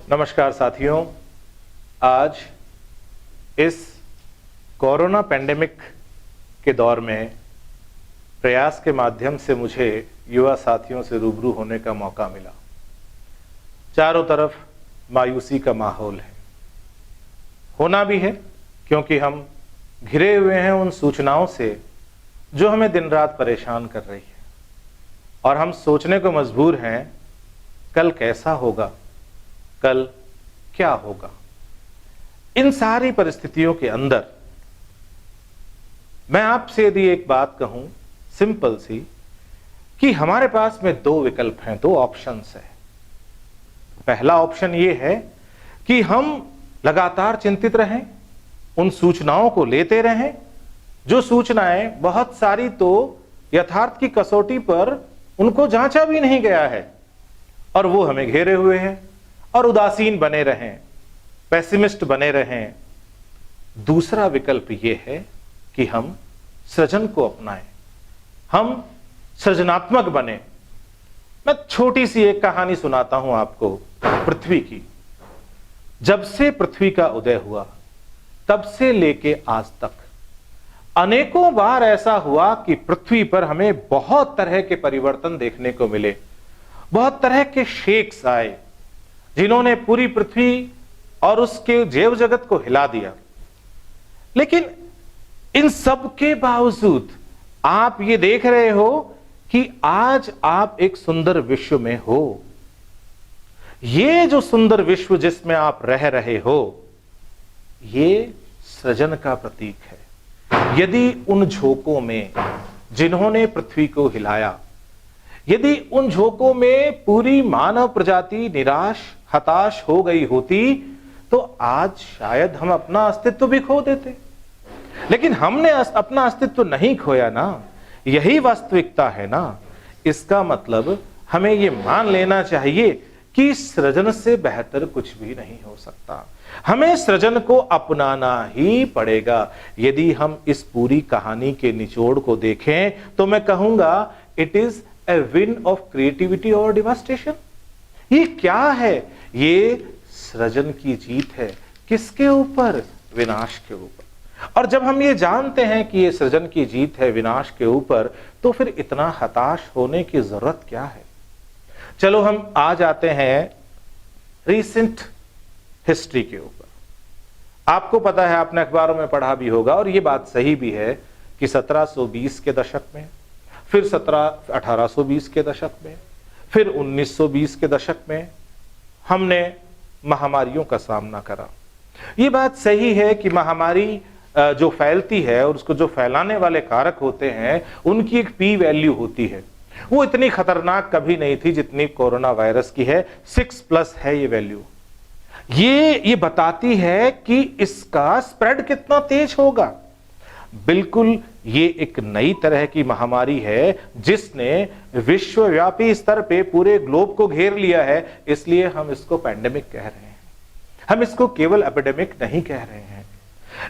नमस्कार साथियों, आज इस कोरोना पैंडेमिक के दौर में प्रयास के माध्यम से मुझे युवा साथियों से रूबरू होने का मौका मिला। चारों तरफ मायूसी का माहौल है, होना भी है क्योंकि हम घिरे हुए हैं उन सूचनाओं से जो हमें दिन रात परेशान कर रही है और हम सोचने को मजबूर हैं, कल कैसा होगा, कल क्या होगा। इन सारी परिस्थितियों के अंदर मैं आपसे यदि एक बात कहूं सिंपल सी, कि हमारे पास में दो विकल्प हैं, दो ऑप्शंस हैं। पहला ऑप्शन यह है कि हम लगातार चिंतित रहें, उन सूचनाओं को लेते रहें जो सूचनाएं बहुत सारी तो यथार्थ की कसौटी पर उनको जांचा भी नहीं गया है और वो हमें घेरे हुए हैं, और उदासीन बने रहें, पेसिमिस्ट बने रहें। दूसरा विकल्प यह है कि हम सृजन को अपनाएं, हम सृजनात्मक बने। मैं छोटी सी एक कहानी सुनाता हूं आपको पृथ्वी की। जब से पृथ्वी का उदय हुआ तब से लेके आज तक अनेकों बार ऐसा हुआ कि पृथ्वी पर हमें बहुत तरह के परिवर्तन देखने को मिले, बहुत तरह के शेक्स आए जिन्होंने पूरी पृथ्वी और उसके जैव जगत को हिला दिया। लेकिन इन सब के बावजूद आप ये देख रहे हो कि आज आप एक सुंदर विश्व में हो। ये जो सुंदर विश्व जिसमें आप रह रहे हो, ये सृजन का प्रतीक है। यदि उन झोंकों में जिन्होंने पृथ्वी को हिलाया, यदि उन झोंकों में पूरी मानव प्रजाति निराश हताश हो गई होती तो आज शायद हम अपना अस्तित्व भी खो देते। लेकिन हमने अपना अस्तित्व नहीं खोया ना, यही वास्तविकता है ना। इसका मतलब हमें यह मान लेना चाहिए कि सृजन से बेहतर कुछ भी नहीं हो सकता। हमें सृजन को अपनाना ही पड़ेगा। यदि हम इस पूरी कहानी के निचोड़ को देखें तो मैं कहूंगा it is a win of creativity और डिवास्टेशन। ये क्या है? ये सृजन की जीत है। किसके ऊपर? विनाश के ऊपर। और जब हम ये जानते हैं कि ये सृजन की जीत है विनाश के ऊपर, तो फिर इतना हताश होने की जरूरत क्या है? चलो हम आ जाते हैं रीसेंट हिस्ट्री के ऊपर। आपको पता है, आपने अखबारों में पढ़ा भी होगा और ये बात सही भी है कि 1720 के दशक में, फिर 1820 के दशक में, फिर 1920 के दशक में हमने महामारियों का सामना करा। ये बात सही है कि महामारी जो फैलती है और उसको जो फैलाने वाले कारक होते हैं उनकी एक पी वैल्यू होती है। वो इतनी खतरनाक कभी नहीं थी जितनी कोरोना वायरस की है। 6+ है ये वैल्यू। ये बताती है कि इसका स्प्रेड कितना तेज होगा। बिल्कुल, ये एक नई तरह की महामारी है जिसने विश्वव्यापी स्तर पे पूरे ग्लोब को घेर लिया है। इसलिए हम इसको पैंडेमिक कह रहे हैं, हम इसको केवल एपिडेमिक नहीं कह रहे हैं।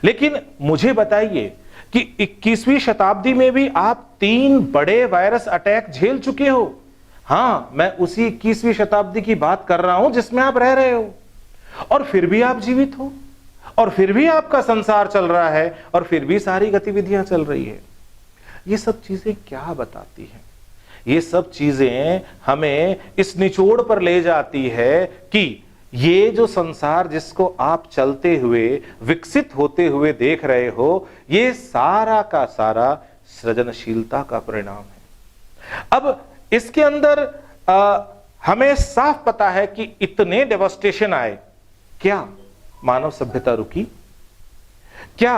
लेकिन मुझे बताइए कि 21वीं शताब्दी में भी आप 3 बड़े वायरस अटैक झेल चुके हो। हां, मैं उसी 21वीं शताब्दी की बात कर रहा हूं जिसमें आप रह रहे हो, और फिर भी आप जीवित हो, और फिर भी आपका संसार चल रहा है, और फिर भी सारी गतिविधियां चल रही है। ये सब चीजें क्या बताती हैं? ये सब चीजें हमें इस निचोड़ पर ले जाती है कि ये जो संसार जिसको आप चलते हुए विकसित होते हुए देख रहे हो, ये सारा का सारा सृजनशीलता का परिणाम है। अब इसके अंदर हमें साफ पता है कि इतने डेवास्टेशन आए, क्या मानव सभ्यता रुकी? क्या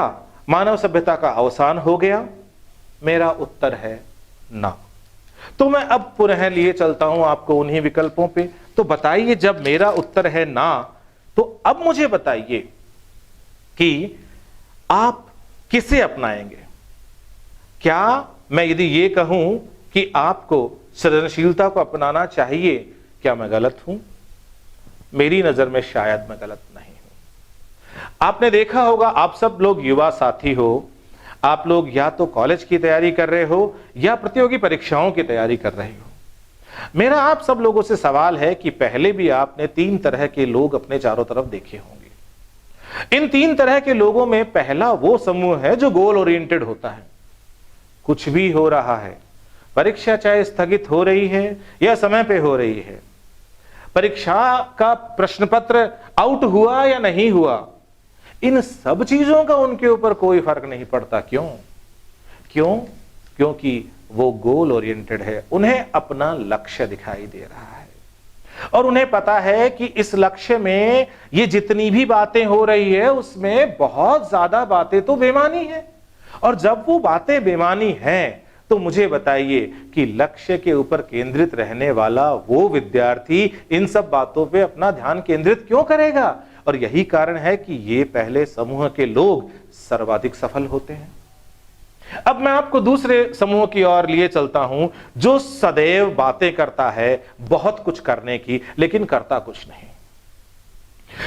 मानव सभ्यता का अवसान हो गया? मेरा उत्तर है ना। तो मैं अब पुनः लिए चलता हूं आपको उन्हीं विकल्पों पे। तो बताइए, जब मेरा उत्तर है ना, तो अब मुझे बताइए कि आप किसे अपनाएंगे? क्या मैं यदि ये कहूं कि आपको सृजनशीलता को अपनाना चाहिए, क्या मैं गलत हूं? मेरी नजर में शायद मैं गलत नहीं हूं। आपने देखा होगा, आप सब लोग युवा साथी हो, आप लोग या तो कॉलेज की तैयारी कर रहे हो या प्रतियोगी परीक्षाओं की तैयारी कर रहे हो। मेरा आप सब लोगों से सवाल है कि पहले भी आपने 3 तरह के लोग अपने चारों तरफ देखे होंगे। इन 3 तरह के लोगों में पहला वो समूह है जो गोल ओरिएंटेड होता है। कुछ भी हो रहा है, परीक्षा चाहे स्थगित हो रही है या समय पे हो रही है, परीक्षा का प्रश्न पत्र आउट हुआ या नहीं हुआ, इन सब चीजों का उनके ऊपर कोई फर्क नहीं पड़ता। क्यों? क्योंकि वो गोल ओरिएंटेड है। उन्हें अपना लक्ष्य दिखाई दे रहा है और उन्हें पता है कि इस लक्ष्य में ये जितनी भी बातें हो रही है उसमें बहुत ज्यादा बातें तो बेमानी है। और जब वो बातें बेमानी हैं तो मुझे बताइए कि लक्ष्य के ऊपर केंद्रित रहने वाला वो विद्यार्थी इन सब बातों पे अपना ध्यान केंद्रित क्यों करेगा? और यही कारण है कि ये पहले समूह के लोग सर्वाधिक सफल होते हैं। अब मैं आपको दूसरे समूह की ओर लिए चलता हूं जो सदैव बातें करता है बहुत कुछ करने की, लेकिन करता कुछ नहीं।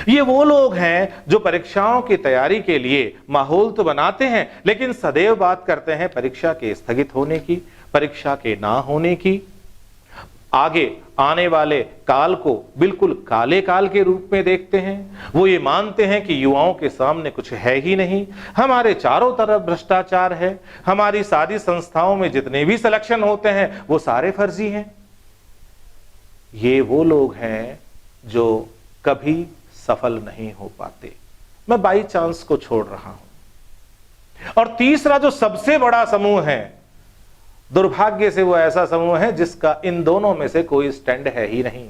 ये वो लोग हैं जो परीक्षाओं की तैयारी के लिए माहौल तो बनाते हैं, लेकिन सदैव बात करते हैं परीक्षा के स्थगित होने की, परीक्षा के ना होने की, आगे आने वाले काल को बिल्कुल काले काल के रूप में देखते हैं। वो ये मानते हैं कि युवाओं के सामने कुछ है ही नहीं, हमारे चारों तरफ भ्रष्टाचार है, हमारी सारी संस्थाओं में जितने भी सिलेक्शन होते हैं वो सारे फर्जी हैं। ये वो लोग हैं जो कभी सफल नहीं हो पाते। मैं बाई चांस को छोड़ रहा हूं। और तीसरा जो सबसे बड़ा समूह है, दुर्भाग्य से वो ऐसा समूह है जिसका इन दोनों में से कोई स्टैंड है ही नहीं।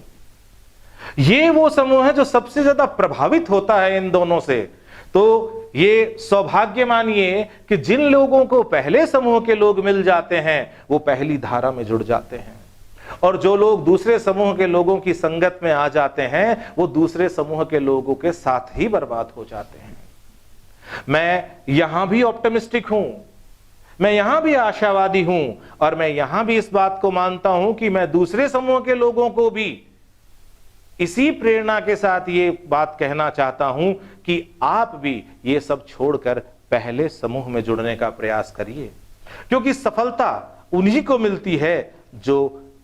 ये वो समूह है जो सबसे ज्यादा प्रभावित होता है इन दोनों से। तो ये सौभाग्य मानिए कि जिन लोगों को पहले समूह के लोग मिल जाते हैं वो पहली धारा में जुड़ जाते हैं, और जो लोग दूसरे समूह के लोगों की संगत में आ जाते हैं वो दूसरे समूह के लोगों के साथ ही बर्बाद हो जाते हैं। मैं यहां भी ऑप्टिमिस्टिक हूं, मैं यहां भी आशावादी हूं, और मैं यहां भी इस बात को मानता हूं कि मैं दूसरे समूह के लोगों को भी इसी प्रेरणा के साथ ये बात कहना चाहता हूं कि आप भी ये सब छोड़कर पहले समूह में जुड़ने का प्रयास करिए, क्योंकि सफलता उन्हीं को मिलती है जो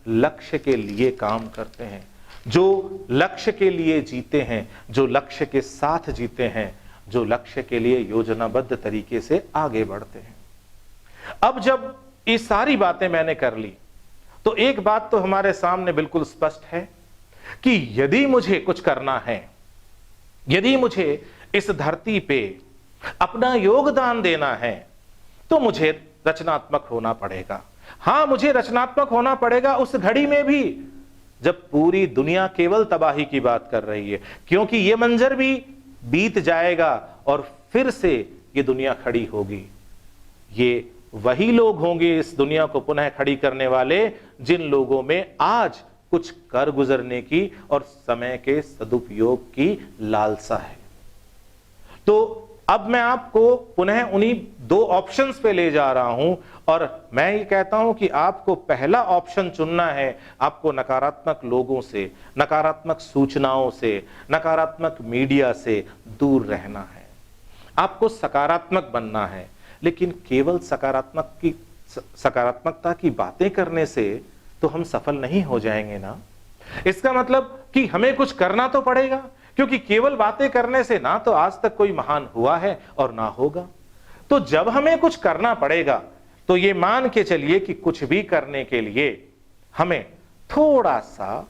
लक्ष्य के लिए काम करते हैं, जो लक्ष्य के लिए जीते हैं, जो लक्ष्य के साथ जीते हैं, जो लक्ष्य के लिए योजनाबद्ध तरीके से आगे बढ़ते हैं। अब जब ये सारी बातें मैंने कर ली तो एक बात तो हमारे सामने बिल्कुल स्पष्ट है कि यदि मुझे कुछ करना है, यदि मुझे इस धरती पे अपना योगदान देना है, तो मुझे रचनात्मक होना पड़ेगा। हां, मुझे रचनात्मक होना पड़ेगा उस घड़ी में भी जब पूरी दुनिया केवल तबाही की बात कर रही है, क्योंकि यह मंजर भी बीत जाएगा और फिर से ये दुनिया खड़ी होगी। ये वही लोग होंगे इस दुनिया को पुनः खड़ी करने वाले जिन लोगों में आज कुछ कर गुजरने की और समय के सदुपयोग की लालसा है। तो अब मैं आपको पुनः उन्हीं 2 ऑप्शंस पे ले जा रहा हूं, और मैं ये कहता हूं कि आपको पहला ऑप्शन चुनना है। आपको नकारात्मक लोगों से, नकारात्मक सूचनाओं से, नकारात्मक मीडिया से दूर रहना है। आपको सकारात्मक बनना है, लेकिन केवल सकारात्मकता की बातें करने से तो हम सफल नहीं हो जाएंगे ना। इसका मतलब कि हमें कुछ करना तो पड़ेगा, क्योंकि केवल बातें करने से ना तो आज तक कोई महान हुआ है और ना होगा। तो जब हमें कुछ करना पड़ेगा तो ये मान के चलिए कि कुछ भी करने के लिए हमें थोड़ा सा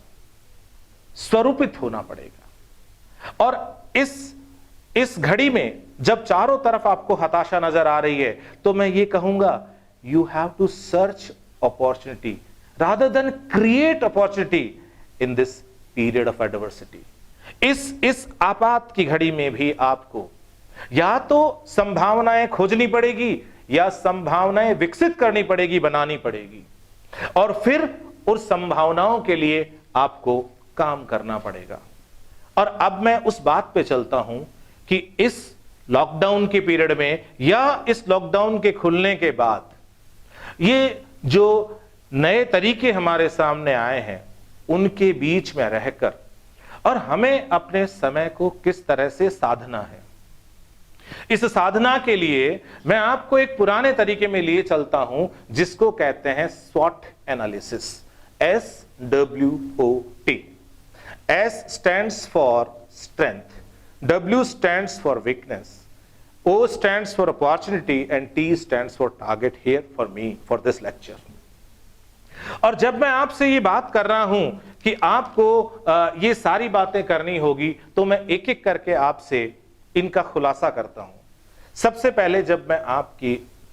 स्वरूपित होना पड़ेगा। और इस घड़ी में जब चारों तरफ आपको हताशा नजर आ रही है तो मैं ये कहूंगा, you have to search opportunity rather than create opportunity in this period of adversity. इस आपात की घड़ी में भी आपको या तो संभावनाएं खोजनी पड़ेगी या संभावनाएं विकसित करनी पड़ेगी, बनानी पड़ेगी, और फिर उस संभावनाओं के लिए आपको काम करना पड़ेगा। और अब मैं उस बात पे चलता हूं कि इस लॉकडाउन के पीरियड में या इस लॉकडाउन के खुलने के बाद ये जो नए तरीके हमारे सामने आए हैं उनके बीच में रहकर और हमें अपने समय को किस तरह से साधना है, इस साधना के लिए मैं आपको एक पुराने तरीके में लिए चलता हूं जिसको कहते हैं स्वॉट analysis, SWOT. S stands for strength, W stands for weakness, O stands for opportunity and T stands for target here for me for this lecture. और जब मैं आपसे ये बात कर रहा हूं कि आपको ये सारी बातें करनी होगी, तो मैं एक एक करके आपसे इनका खुलासा करता हूं। सबसे पहले जब मैं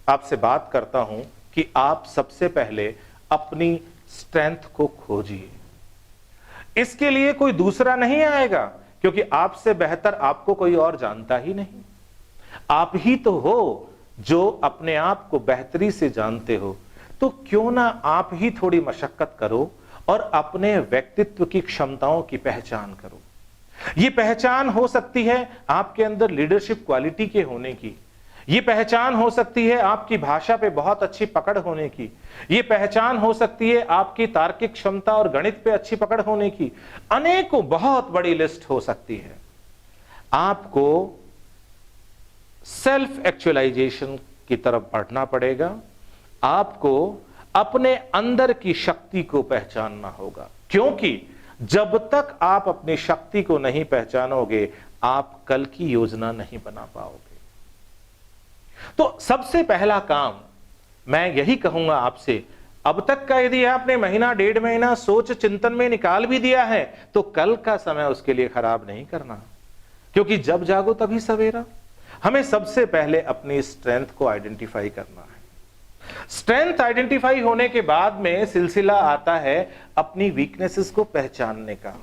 आपसे बात करता हूं कि आप सबसे पहले अपनी स्ट्रेंथ को खोजिए। इसके लिए कोई दूसरा नहीं आएगा, क्योंकि आपसे बेहतर आपको कोई और जानता ही नहीं। आप ही तो हो जो अपने आप को बेहतरी से जानते हो। तो क्यों ना आप ही थोड़ी मशक्कत करो और अपने व्यक्तित्व की क्षमताओं की पहचान करो। यह पहचान हो सकती है आपके अंदर लीडरशिप क्वालिटी के होने की, यह पहचान हो सकती है आपकी भाषा पे बहुत अच्छी पकड़ होने की, यह पहचान हो सकती है आपकी तार्किक क्षमता और गणित पे अच्छी पकड़ होने की। अनेकों बहुत बड़ी लिस्ट हो सकती है। आपको सेल्फ एक्चुअलाइजेशन की तरफ बढ़ना पड़ेगा। आपको अपने अंदर की शक्ति को पहचानना होगा, क्योंकि जब तक आप अपनी शक्ति को नहीं पहचानोगे आप कल की योजना नहीं बना पाओगे। तो सबसे पहला काम मैं यही कहूंगा आपसे, अब तक का यदि आपने महीना डेढ़ महीना सोच चिंतन में निकाल भी दिया है तो कल का समय उसके लिए खराब नहीं करना, क्योंकि जब जागो तभी सवेरा। हमें सबसे पहले अपनी स्ट्रेंथ को आइडेंटिफाई करना है। स्ट्रेंथ आइडेंटिफाई होने के बाद में सिलसिला आता है अपनी वीकनेसेस को पहचानने का।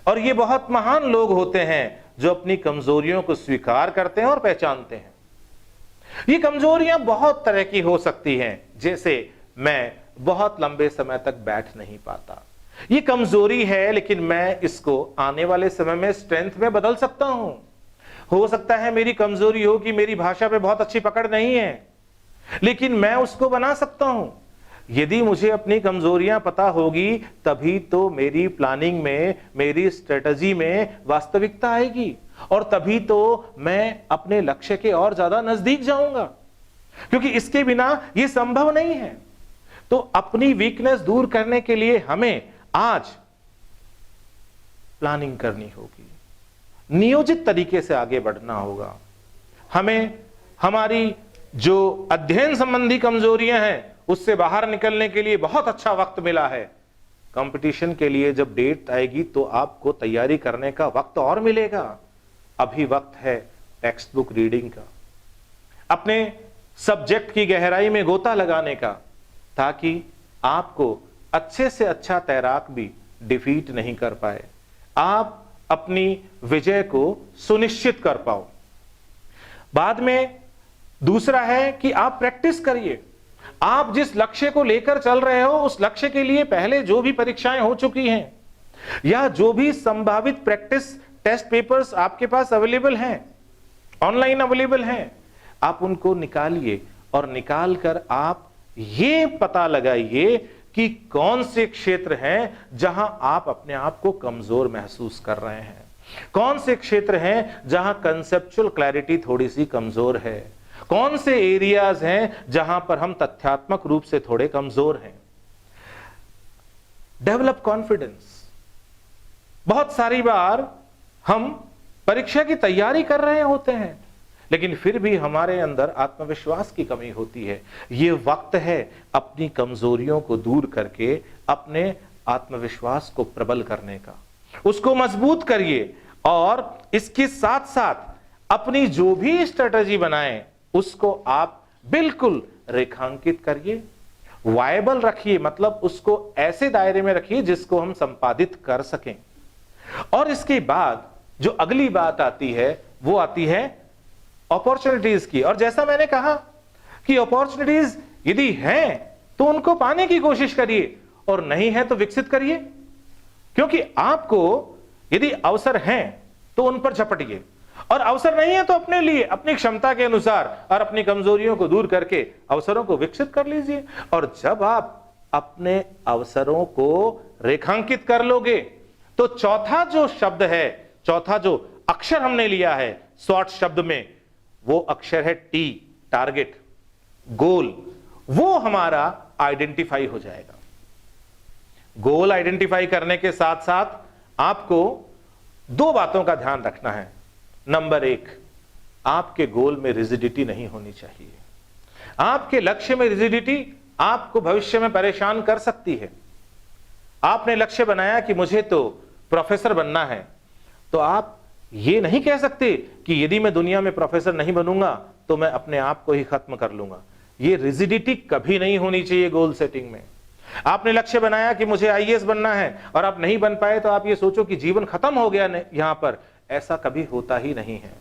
और ये बहुत महान लोग होते हैं जो अपनी कमजोरियों को स्वीकार करते हैं और पहचानते हैं। ये कमजोरियां बहुत तरह की हो सकती हैं, जैसे मैं बहुत लंबे समय तक बैठ नहीं पाता, ये कमजोरी है, लेकिन मैं इसको आने वाले समय में स्ट्रेंथ में बदल सकता हूं। हो सकता है मेरी कमजोरी हो कि मेरी भाषा पे बहुत अच्छी पकड़ नहीं है, लेकिन मैं उसको बना सकता हूं। यदि मुझे अपनी कमजोरियां पता होगी तभी तो मेरी प्लानिंग में, मेरी स्ट्रेटजी में वास्तविकता आएगी, और तभी तो मैं अपने लक्ष्य के और ज्यादा नजदीक जाऊंगा, क्योंकि इसके बिना यह संभव नहीं है। तो अपनी वीकनेस दूर करने के लिए हमें आज प्लानिंग करनी होगी, नियोजित तरीके से आगे बढ़ना होगा। हमें हमारी जो अध्ययन संबंधी कमजोरियां हैं उससे बाहर निकलने के लिए बहुत अच्छा वक्त मिला है। कंपटीशन के लिए जब डेट आएगी तो आपको तैयारी करने का वक्त और मिलेगा। अभी वक्त है टेक्स्ट बुक रीडिंग का, अपने सब्जेक्ट की गहराई में गोता लगाने का, ताकि आपको अच्छे से अच्छा तैराक भी डिफीट नहीं कर पाए, आप अपनी विजय को सुनिश्चित कर पाओ। बाद में दूसरा है कि आप प्रैक्टिस करिए। आप जिस लक्ष्य को लेकर चल रहे हो उस लक्ष्य के लिए पहले जो भी परीक्षाएं हो चुकी हैं या जो भी संभावित प्रैक्टिस टेस्ट पेपर्स आपके पास अवेलेबल हैं, ऑनलाइन अवेलेबल हैं, आप उनको निकालिए और निकालकर आप ये पता लगाइए कि कौन से क्षेत्र हैं जहां आप अपने आप को कमजोर महसूस कर रहे हैं, कौन से क्षेत्र हैं जहां कंसेप्चुअल क्लैरिटी थोड़ी सी कमजोर है, कौन से एरियाज हैं जहां पर हम तथ्यात्मक रूप से थोड़े कमजोर हैं। Develop confidence. बहुत सारी बार हम परीक्षा की तैयारी कर रहे होते हैं लेकिन फिर भी हमारे अंदर आत्मविश्वास की कमी होती है। यह वक्त है अपनी कमजोरियों को दूर करके अपने आत्मविश्वास को प्रबल करने का, उसको मजबूत करिए और इसके साथ साथ अपनी जो भी स्ट्रेटजी बनाएं उसको आप बिल्कुल रेखांकित करिए, वायबल रखिए, मतलब उसको ऐसे दायरे में रखिए जिसको हम संपादित कर सकें। और इसके बाद जो अगली बात आती है वो आती है अपॉर्चुनिटीज की। और जैसा मैंने कहा कि अपॉर्चुनिटीज यदि हैं तो उनको पाने की कोशिश करिए और नहीं है तो विकसित करिए, क्योंकि आपको यदि अवसर हैं तो उन पर झपटिए और अवसर नहीं है तो अपने लिए अपनी क्षमता के अनुसार और अपनी कमजोरियों को दूर करके अवसरों को विकसित कर लीजिए। और जब आप अपने अवसरों को रेखांकित कर लोगे तो चौथा जो शब्द है, चौथा जो अक्षर हमने लिया है शॉर्ट शब्द में, वो अक्षर है टी, टारगेट, गोल, वो हमारा आइडेंटिफाई हो जाएगा। गोल आइडेंटिफाई करने के साथ साथ आपको दो बातों का ध्यान रखना है। नंबर एक, आपके गोल में रिजिडिटी नहीं होनी चाहिए। आपके लक्ष्य में रिजिडिटी आपको भविष्य में परेशान कर सकती है। आपने लक्ष्य बनाया कि मुझे तो प्रोफेसर बनना है, तो आप ये नहीं कह सकते कि यदि मैं दुनिया में प्रोफेसर नहीं बनूंगा तो मैं अपने आप को ही खत्म कर लूंगा। ये रिजिडिटी कभी नहीं होनी चाहिए गोल सेटिंग में। आपने लक्ष्य बनाया कि मुझे आईएएस बनना है और आप नहीं बन पाए तो आप ये सोचो कि जीवन खत्म हो गया यहां पर, ऐसा कभी होता ही नहीं है।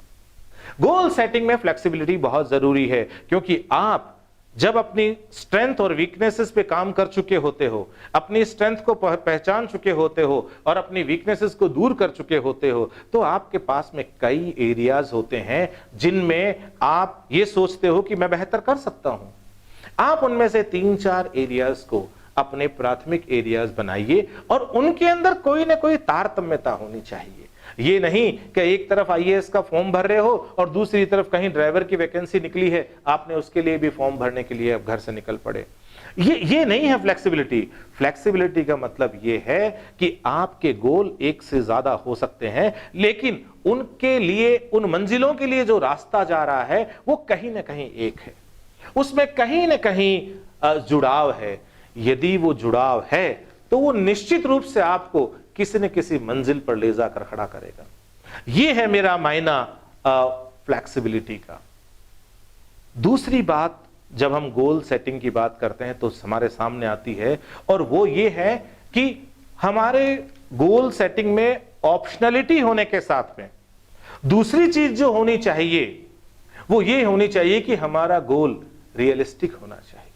गोल सेटिंग में फ्लेक्सिबिलिटी बहुत जरूरी है, क्योंकि आप जब अपनी स्ट्रेंथ और वीकनेसेस पे काम कर चुके होते हो, अपनी स्ट्रेंथ को पहचान चुके होते हो और अपनी वीकनेसेस को दूर कर चुके होते हो, तो आपके पास में कई एरियाज होते हैं जिनमें आप ये सोचते हो कि मैं बेहतर कर सकता हूं। आप उनमें से 3-4 एरियाज को अपने प्राथमिक एरियाज बनाइए और उनके अंदर कोई ना कोई तारतम्यता होनी चाहिए। ये नहीं कि एक तरफ आईएएस का फॉर्म भर रहे हो और दूसरी तरफ कहीं ड्राइवर की वैकेंसी निकली है, आपने उसके लिए भी फॉर्म भरने के लिए अब घर से निकल पड़े। ये नहीं है फ्लेक्सिबिलिटी। फ्लेक्सिबिलिटी का मतलब ये है कि आपके गोल एक से ज्यादा हो सकते हैं, लेकिन उनके लिए, उन मंजिलों के लिए जो रास्ता जा रहा है वो कहीं ना कहीं एक है, उसमें कहीं ना कहीं जुड़ाव है। यदि वो जुड़ाव है तो वो निश्चित रूप से आपको किसी न किसी मंजिल पर ले जाकर खड़ा करेगा। ये है मेरा मायना फ्लेक्सिबिलिटी का। दूसरी बात, जब हम गोल सेटिंग की बात करते हैं तो हमारे सामने आती है, और वो ये है कि हमारे गोल सेटिंग में ऑप्शनलिटी होने के साथ में दूसरी चीज जो होनी चाहिए वो ये होनी चाहिए कि हमारा गोल रियलिस्टिक होना चाहिए।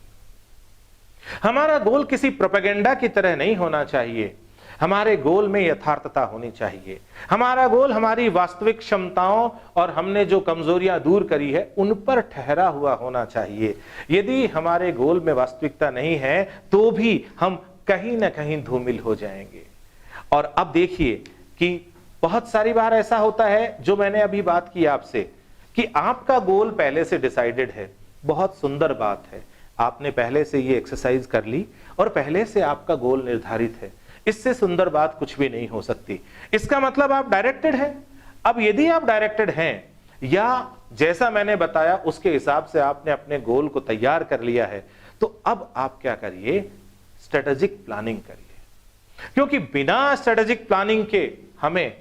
हमारा गोल किसी प्रोपेगेंडा की तरह नहीं होना चाहिए। हमारे गोल में यथार्थता होनी चाहिए। हमारा गोल हमारी वास्तविक क्षमताओं और हमने जो कमजोरियां दूर करी है उन पर ठहरा हुआ होना चाहिए। यदि हमारे गोल में वास्तविकता नहीं है तो भी हम कहीं ना कहीं धूमिल हो जाएंगे। और अब देखिए कि बहुत सारी बार ऐसा होता है, जो मैंने अभी बात की आपसे, कि आपका गोल पहले से डिसाइडेड है। बहुत सुंदर बात है, आपने पहले से ये एक्सरसाइज कर ली और पहले से आपका गोल निर्धारित है। इससे सुंदर बात कुछ भी नहीं हो सकती। इसका मतलब आप डायरेक्टेड हैं। अब यदि आप डायरेक्टेड हैं, या जैसा मैंने बताया उसके हिसाब से आपने अपने गोल को तैयार कर लिया है, तो अब आप क्या करिए, स्ट्रेटेजिक प्लानिंग करिए। क्योंकि बिना स्ट्रेटेजिक प्लानिंग के हमें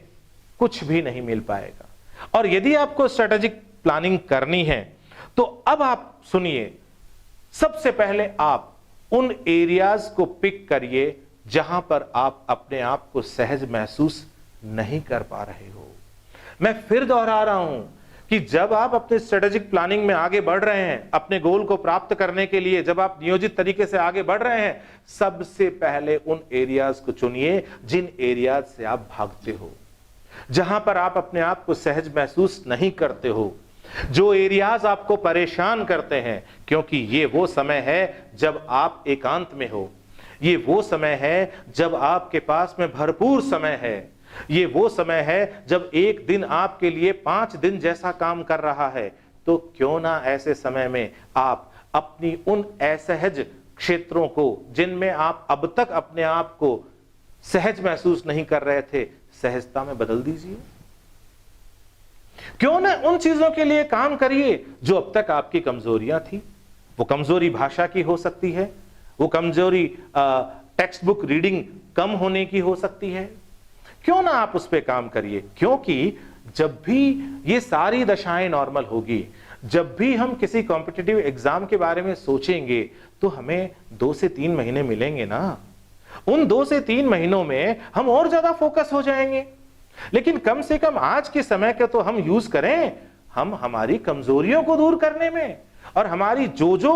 कुछ भी नहीं मिल पाएगा। और यदि आपको स्ट्रेटेजिक प्लानिंग करनी है तो अब आप सुनिए, सबसे पहले आप उन एरियाज को पिक करिए जहां पर आप अपने आप को सहज महसूस नहीं कर पा रहे हो। मैं फिर दोहरा रहा हूं कि जब आप अपने स्ट्रेटेजिक प्लानिंग में आगे बढ़ रहे हैं, अपने गोल को प्राप्त करने के लिए जब आप नियोजित तरीके से आगे बढ़ रहे हैं, सबसे पहले उन एरियाज को चुनिए जिन एरियाज से आप भागते हो, जहां पर आप अपने आप को सहज महसूस नहीं करते हो, जो एरियाज आपको परेशान करते हैं। क्योंकि ये वो समय है जब आप एकांत में हो, ये वो समय है जब आपके पास में भरपूर समय है, ये वो समय है जब एक दिन आपके लिए 5 दिन जैसा काम कर रहा है। तो क्यों ना ऐसे समय में आप अपनी उन असहज क्षेत्रों को, जिनमें आप अब तक अपने आप को सहज महसूस नहीं कर रहे थे, सहजता में बदल दीजिए। क्यों ना उन चीजों के लिए काम करिए जो अब तक आपकी कमजोरियां थी। वो कमजोरी भाषा की हो सकती है, वो कमजोरी टेक्स्ट बुक रीडिंग कम होने की हो सकती है। क्यों ना आप उस पर काम करिए, क्योंकि जब भी ये सारी दशाएं नॉर्मल होगी, जब भी हम किसी कॉम्पिटिटिव एग्जाम के बारे में सोचेंगे, तो हमें 2 से 3 महीने मिलेंगे ना। उन 2 से 3 महीनों में हम और ज्यादा फोकस हो जाएंगे। लेकिन कम से कम आज के समय के तो हम यूज करें, हम हमारी कमजोरियों को दूर करने में, और हमारी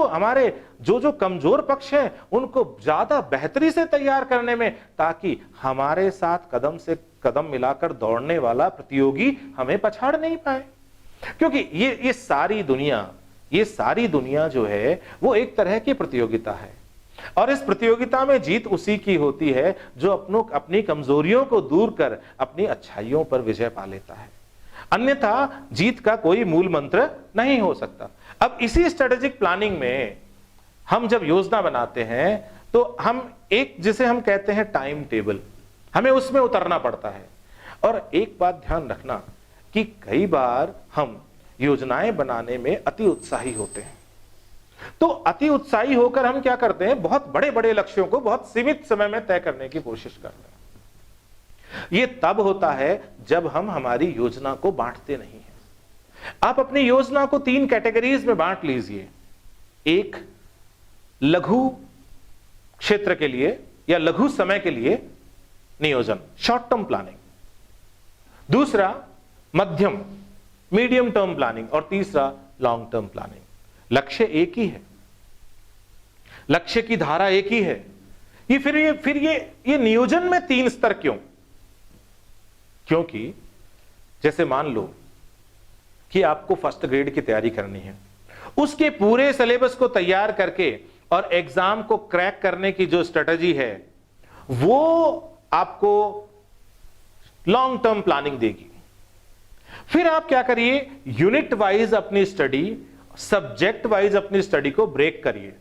हमारे जो कमजोर पक्ष हैं उनको ज्यादा बेहतरी से तैयार करने में, ताकि हमारे साथ कदम से कदम मिलाकर दौड़ने वाला प्रतियोगी हमें पछाड़ नहीं पाए। क्योंकि ये सारी दुनिया जो है वो एक तरह की प्रतियोगिता है, और इस प्रतियोगिता में जीत उसी की होती है जो अपनी कमजोरियों को दूर कर अपनी अच्छाइयों पर विजय पा लेता है। अन्यथा जीत का कोई मूल मंत्र नहीं हो सकता। अब इसी स्ट्रेटेजिक प्लानिंग में हम जब योजना बनाते हैं तो हम एक जिसे हम कहते हैं टाइम टेबल, हमें उसमें उतरना पड़ता है। और एक बात ध्यान रखना कि कई बार हम योजनाएं बनाने में अति उत्साही होते हैं, तो अति उत्साही होकर हम क्या करते हैं, बहुत बड़े बड़े लक्ष्यों को बहुत सीमित समय में तय करने की कोशिश करते हैं। यह तब होता है जब हम हमारी योजना को बांटते नहीं हैं। आप अपनी योजना को 3 कैटेगरीज में बांट लीजिए। एक, लघु क्षेत्र के लिए या लघु समय के लिए नियोजन, शॉर्ट टर्म प्लानिंग। दूसरा, मध्यम मीडियम टर्म प्लानिंग। और तीसरा, लॉन्ग टर्म प्लानिंग। लक्ष्य एक ही है, लक्ष्य की धारा एक ही है। ये फिर ये नियोजन में 3 स्तर क्यों? क्योंकि जैसे मान लो कि आपको फर्स्ट ग्रेड की तैयारी करनी है, उसके पूरे सिलेबस को तैयार करके और एग्जाम को क्रैक करने की जो स्ट्रेटजी है वो आपको लॉन्ग टर्म प्लानिंग देगी। फिर आप क्या करिए, यूनिट वाइज अपनी स्टडी, सब्जेक्ट वाइज अपनी स्टडी को ब्रेक करिए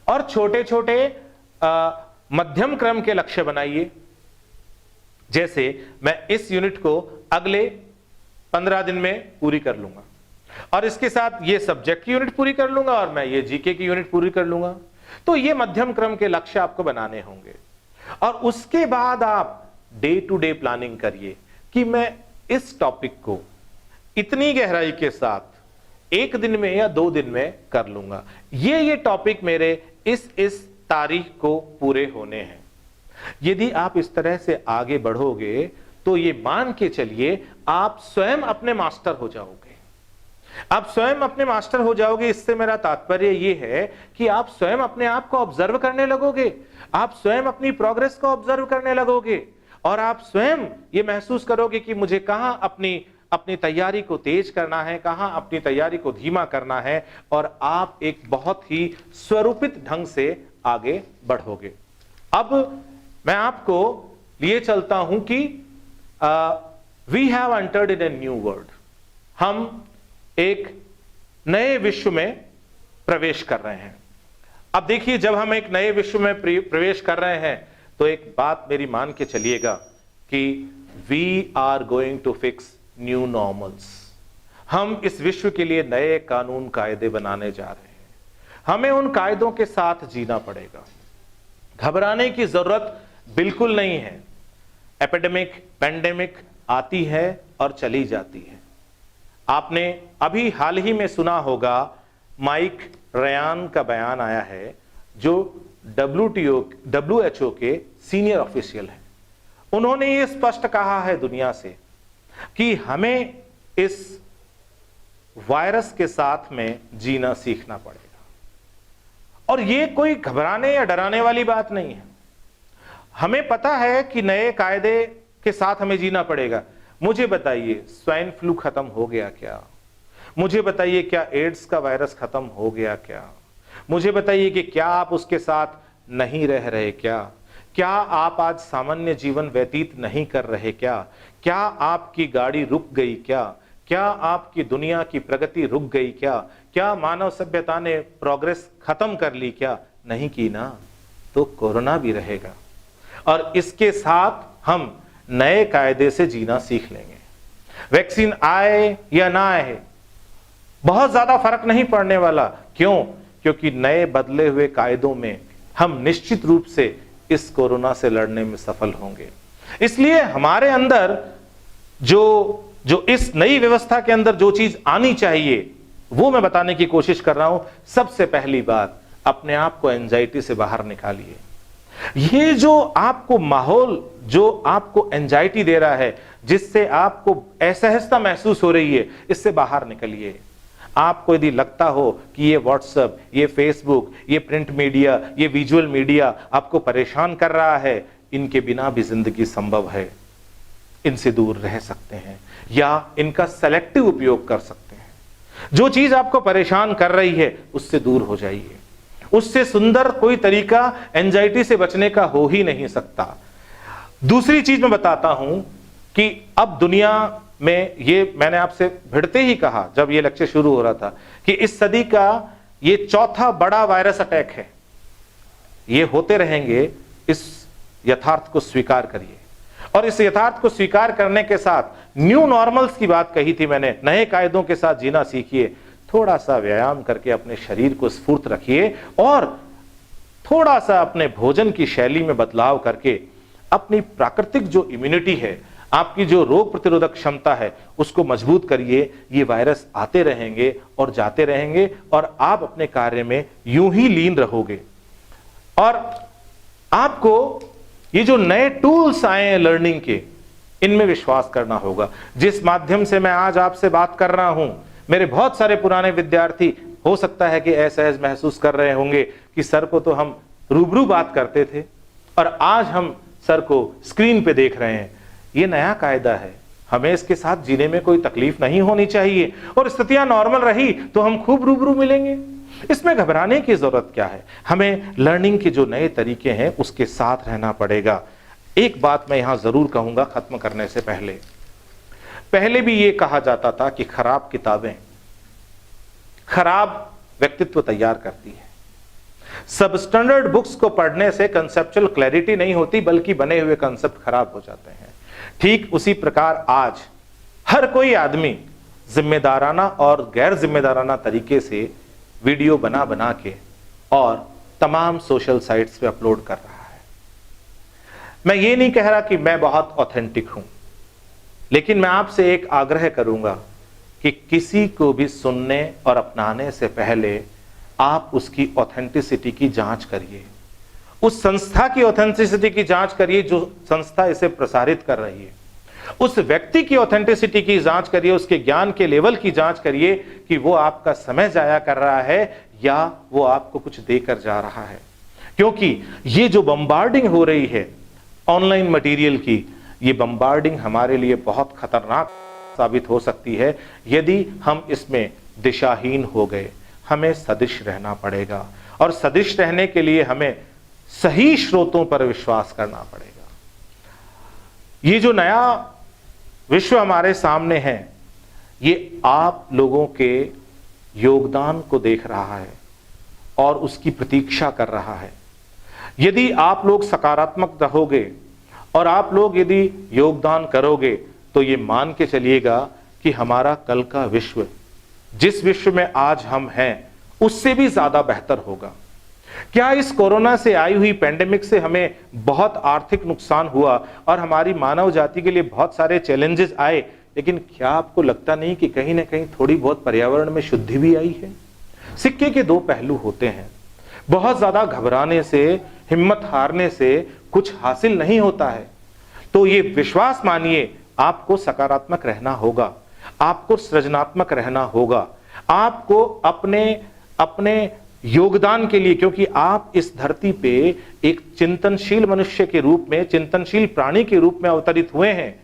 और छोटे छोटे मध्यम क्रम के लक्ष्य बनाइए। जैसे मैं इस यूनिट को अगले 15 दिन में पूरी कर लूंगा और इसके साथ ये सब्जेक्ट की यूनिट पूरी कर लूंगा और मैं ये जीके की यूनिट पूरी कर लूंगा। तो ये मध्यम क्रम के लक्ष्य आपको बनाने होंगे। और उसके बाद आप डे टू डे प्लानिंग करिए कि मैं इस टॉपिक को इतनी गहराई के साथ 1 दिन में या 2 दिन में कर लूंगा। ये टॉपिक मेरे इस तारीख को पूरे होने हैं। यदि आप इस तरह से आगे बढ़ोगे तो ये मान के चलिए आप स्वयं अपने मास्टर हो जाओगे। आप स्वयं अपने मास्टर हो जाओगे। इससे मेरा तात्पर्य यह है कि आप स्वयं अपने आप को ऑब्जर्व करने लगोगे, आप स्वयं अपनी प्रोग्रेस को ऑब्जर्व करने लगोगे और आप स्वयं ये महसूस करोगे कि मुझे कहां अपनी तैयारी को तेज करना है, कहां अपनी तैयारी को धीमा करना है, और आप एक बहुत ही स्वरूपित ढंग से आगे बढ़ोगे। अब मैं आपको लिए चलता हूं कि we have entered in a new world. हम एक नए विश्व में प्रवेश कर रहे हैं। अब देखिए, जब हम एक नए विश्व में प्रवेश कर रहे हैं तो एक बात मेरी मान के चलिएगा कि we are going to fix new normals. हम इस विश्व के लिए नए कानून कायदे बनाने जा रहे हैं। हमें उन कायदों के साथ जीना पड़ेगा। घबराने की जरूरत बिल्कुल नहीं है। एपिडेमिक, पेंडेमिक आती है और चली जाती है। आपने अभी हाल ही में सुना होगा, माइक रयान का बयान आया है, जो WHO के सीनियर ऑफिशियल हैं। उन्होंने ये स्पष्ट कहा है दुनिया से कि हमें इस वायरस के साथ में जीना सीखना पड़ेगा। और ये कोई घबराने या डराने वाली बात नहीं है। हमें पता है कि नए कायदे के साथ हमें जीना पड़ेगा। मुझे बताइए, स्वाइन फ्लू खत्म हो गया क्या? मुझे बताइए, क्या एड्स का वायरस खत्म हो गया क्या? मुझे बताइए कि क्या आप उसके साथ नहीं रह रहे क्या? क्या आप आज सामान्य जीवन व्यतीत नहीं कर रहे क्या? क्या आपकी गाड़ी रुक गई क्या? क्या आपकी दुनिया की प्रगति रुक गई क्या? क्या मानव सभ्यता ने प्रोग्रेस खत्म कर ली क्या? नहीं की ना। तो कोरोना भी रहेगा और इसके साथ हम नए कायदे से जीना सीख लेंगे। वैक्सीन आए या ना आए, बहुत ज्यादा फर्क नहीं पड़ने वाला। क्यों? क्योंकि नए बदले हुए कायदों में हम निश्चित रूप से इस कोरोना से लड़ने में सफल होंगे। इसलिए हमारे अंदर जो इस नई व्यवस्था के अंदर जो चीज आनी चाहिए वो मैं बताने की कोशिश कर रहा हूं। सबसे पहली बात, अपने आप को एंजाइटी से बाहर निकालिए। ये जो आपको माहौल, जो आपको एंजाइटी दे रहा है, जिससे आपको असहजता महसूस हो रही है, इससे बाहर निकलिए। आपको यदि लगता हो कि ये व्हाट्सएप, ये फेसबुक, ये प्रिंट मीडिया, ये विजुअल मीडिया आपको परेशान कर रहा है, इनके बिना भी जिंदगी संभव है। इनसे दूर रह सकते हैं या इनका सेलेक्टिव उपयोग कर सकते हैं। जो चीज आपको परेशान कर रही है उससे दूर हो जाइए। उससे सुंदर कोई तरीका एंजाइटी से बचने का हो ही नहीं सकता। दूसरी चीज मैं बताता हूं कि अब दुनिया में, ये मैंने आपसे भिड़ते ही कहा जब ये लेक्चर शुरू हो रहा था, कि इस सदी का ये चौथा बड़ा वायरस अटैक है। ये होते रहेंगे, इस यथार्थ को स्वीकार करिए। और इस यथार्थ को स्वीकार करने के साथ न्यू नॉर्मल्स की बात कही थी मैंने, नए कायदों के साथ जीना सीखिए। थोड़ा सा व्यायाम करके अपने शरीर को स्फूर्त रखिए और थोड़ा सा अपने भोजन की शैली में बदलाव करके अपनी प्राकृतिक जो इम्यूनिटी है, आपकी जो रोग प्रतिरोधक क्षमता है, उसको मजबूत करिए। ये वायरस आते रहेंगे और जाते रहेंगे और आप अपने कार्य में यूं ही लीन रहोगे। और आपको ये जो नए टूल्स आए हैं लर्निंग के, इनमें विश्वास करना होगा। जिस माध्यम से मैं आज आपसे बात कर रहा हूं, मेरे बहुत सारे पुराने विद्यार्थी हो सकता है कि असहज महसूस कर रहे होंगे कि सर को तो हम रूबरू बात करते थे और आज हम सर को स्क्रीन पे देख रहे हैं। ये नया कायदा है, हमें इसके साथ जीने में कोई तकलीफ नहीं होनी चाहिए और स्थितियां नॉर्मल रही तो हम खूब रूबरू मिलेंगे। इसमें घबराने की जरूरत क्या है? हमें लर्निंग के जो नए तरीके हैं उसके साथ रहना पड़ेगा। एक बात मैं यहां जरूर कहूंगा खत्म करने से पहले भी ये कहा जाता था कि खराब किताबें खराब व्यक्तित्व तैयार करती है। सबस्टैंडर्ड बुक्स को पढ़ने से कंसेप्चुअल क्लैरिटी नहीं होती, बल्कि बने हुए कंसेप्ट खराब हो जाते हैं। ठीक उसी प्रकार आज हर कोई आदमी जिम्मेदाराना और गैर जिम्मेदाराना तरीके से वीडियो बना बना के और तमाम सोशल साइट्स पे अपलोड कर रहा है। मैं ये नहीं कह रहा कि मैं बहुत ऑथेंटिक हूं, लेकिन मैं आपसे एक आग्रह करूंगा कि किसी को भी सुनने और अपनाने से पहले आप उसकी ऑथेंटिसिटी की जांच करिए, उस संस्था की ऑथेंटिसिटी की जांच करिए जो संस्था इसे प्रसारित कर रही है, उस व्यक्ति की ऑथेंटिसिटी की जांच करिए, उसके ज्ञान के लेवल की जांच करिए कि वो आपका समय जाया कर रहा है या वो आपको कुछ देकर जा रहा है। क्योंकि ये जो बम्बार्डिंग हो रही है ऑनलाइन मटेरियल की, ये बम्बार्डिंग हमारे लिए बहुत खतरनाक साबित हो सकती है यदि हम इसमें दिशाहीन हो गए। हमें सदिश रहना पड़ेगा और सदिश रहने के लिए हमें सही स्रोतों पर विश्वास करना पड़ेगा। ये जो नया विश्व हमारे सामने है, ये आप लोगों के योगदान को देख रहा है और उसकी प्रतीक्षा कर रहा है। यदि आप लोग सकारात्मक रहोगे और आप लोग यदि योगदान करोगे तो ये मान के चलिएगा कि हमारा कल का विश्व, जिस विश्व में आज हम हैं, उससे भी ज्यादा बेहतर होगा। क्या इस कोरोना से आई हुई पैंडेमिक से हमें बहुत आर्थिक नुकसान हुआ और हमारी मानव जाति के लिए बहुत सारे चैलेंजेस आए, लेकिन क्या आपको लगता नहीं कि कहीं ना कहीं थोड़ी बहुत पर्यावरण में शुद्धि भी आई है? सिक्के के दो पहलू होते हैं। बहुत ज्यादा घबराने से, हिम्मत हारने से कुछ हासिल नहीं होता है। तो ये विश्वास मानिए, आपको सकारात्मक रहना होगा, आपको सृजनात्मक रहना होगा, आपको अपने योगदान के लिए, क्योंकि आप इस धरती पे एक चिंतनशील मनुष्य के रूप में, चिंतनशील प्राणी के रूप में अवतरित हुए हैं।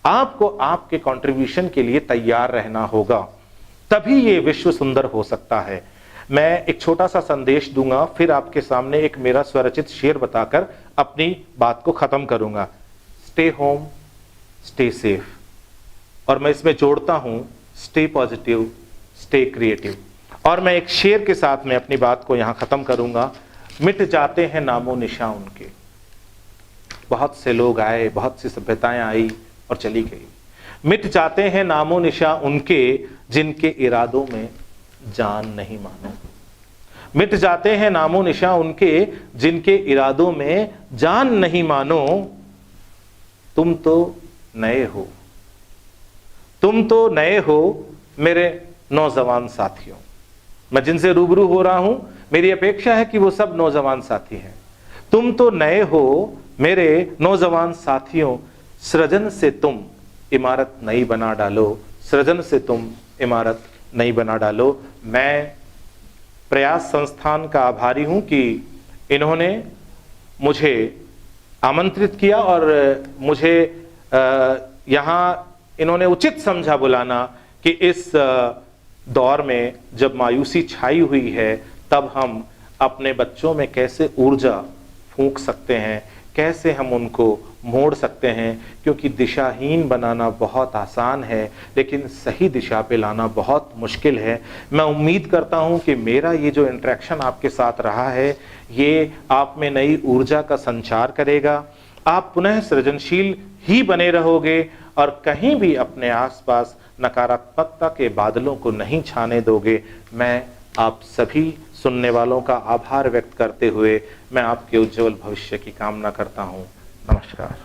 आपको आपके कंट्रीब्यूशन के लिए तैयार रहना होगा, तभी ये विश्व सुंदर हो सकता है। मैं एक छोटा सा संदेश दूंगा, फिर आपके सामने एक मेरा स्वरचित शेर बताकर अपनी बात को खत्म करूंगा। स्टे होम, स्टे सेफ, और मैं इसमें जोड़ता हूं स्टे पॉजिटिव, स्टे क्रिएटिव। और मैं एक शेर के साथ में अपनी बात को यहां खत्म करूंगा। मिट जाते हैं नामो निशा उनके, बहुत से लोग आए, बहुत सी सभ्यताएं आई और चली गई। मिट जाते हैं नामो निशा उनके, जिनके इरादों में जान नहीं मानो। मिट जाते हैं नामो निशा उनके, जिनके इरादों में जान नहीं मानो। तुम तो नए हो, तुम तो नए हो मेरे नौजवान साथियों। मैं जिनसे रूबरू हो रहा हूं, मेरी अपेक्षा है कि वो सब नौजवान साथी हैं। तुम तो नए हो मेरे नौजवान साथियों, सृजन से तुम इमारत नई बना डालो, सृजन से तुम इमारत नई बना डालो। मैं प्रयास संस्थान का आभारी हूं कि इन्होंने मुझे आमंत्रित किया और मुझे यहां इन्होंने उचित समझा बुलाना कि इस दौर में जब मायूसी छाई हुई है, तब हम अपने बच्चों में कैसे ऊर्जा फूंक सकते हैं, कैसे हम उनको मोड़ सकते हैं, क्योंकि दिशाहीन बनाना बहुत आसान है लेकिन सही दिशा पे लाना बहुत मुश्किल है। मैं उम्मीद करता हूं कि मेरा ये जो इंटरेक्शन आपके साथ रहा है ये आप में नई ऊर्जा का संचार करेगा। आप पुनः सृजनशील ही बने रहोगे और कहीं भी अपने आसपास नकारात्मकता के बादलों को नहीं छाने दोगे। मैं आप सभी सुनने वालों का आभार व्यक्त करते हुए मैं आपके उज्जवल भविष्य की कामना करता हूं। नमस्कार।